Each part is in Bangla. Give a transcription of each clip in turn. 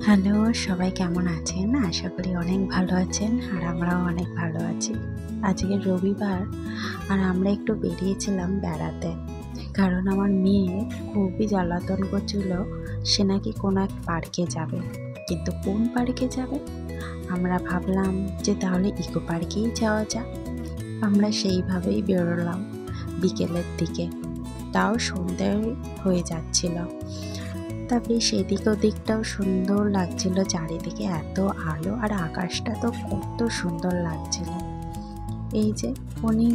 হ্যালো, সবাই কেমন আছেন? আশা করি অনেক ভালো আছেন আর আমরাও অনেক ভালো আছি। আজকে রবিবার আর আমরা একটু বেরিয়েছিলাম বেড়াতে। কারণ আমার মেয়ে খুবই জ্বালাতন করছিল, সে নাকি কোনো এক পার্কে যাবে। কিন্তু কোন পার্কে যাবে? আমরা ভাবলাম যে তাহলে ইকো পার্কেই যাওয়া যাক। আমরা সেইভাবেই বেরোলাম বিকেলের দিকে। তাও সন্ধে হয়ে যাচ্ছিল। তা বেশ এদিক ওদিকটাও সুন্দর লাগছিল, চারিদিকে এত আলো আর আকাশটা তো কত সুন্দর লাগছিল। এই যে উনি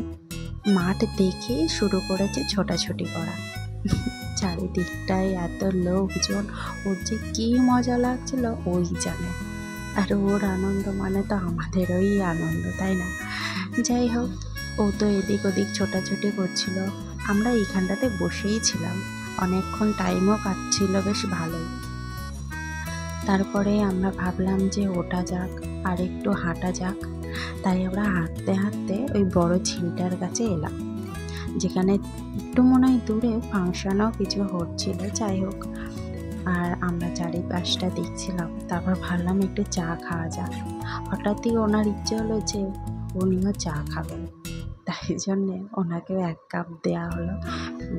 মাঠ দেখে শুরু করেছে ছোটাছুটি করা। চারিদিকটায় এত লোকজন, ওর যে কি মজা লাগছিল ওই জানে। আর ওর আনন্দ মানে তো আমাদেরই আনন্দ, তাই না? যাই হোক, ও তো এদিক ওদিক ছোটাছুটি করছিল, আমরা এইখানটাতে বসেই ছিলাম। অনেকক্ষণ টাইমও কাটছিল বেশ ভালোই। তারপরে আমরা ভাবলাম যে ওঠা যাক আর একটু হাঁটা যাক। তাই আমরা হাঁটতে হাঁটতে ওই বড় ঝিলটার কাছে এলাম, যেখানে একটু মনে হয় দূরে ফাংশনও কিছু হচ্ছিল। যাই হোক, আর আমরা চারিপাশটা দেখছিলাম। তারপর ভাবলাম একটু চা খাওয়া যাক। হঠাৎই ওনার ইচ্ছে হলো যে উনিও চা খাবেন, তাই জন্যে ওনাকেও 1 কাপ দেওয়া হলো।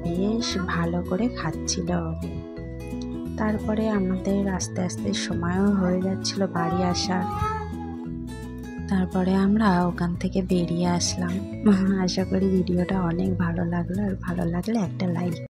বেশ ভালো করে খাচ্ছিল উনি। তারপরে আমাদের আস্তে আস্তে সময়ও হয়ে যাচ্ছিল বাড়ি আসার। তারপরে আমরা ওখান থেকে বেরিয়ে আসলাম। আশা করি ভিডিওটা অনেক ভালো লাগলো, আর ভালো লাগলে একটা লাইক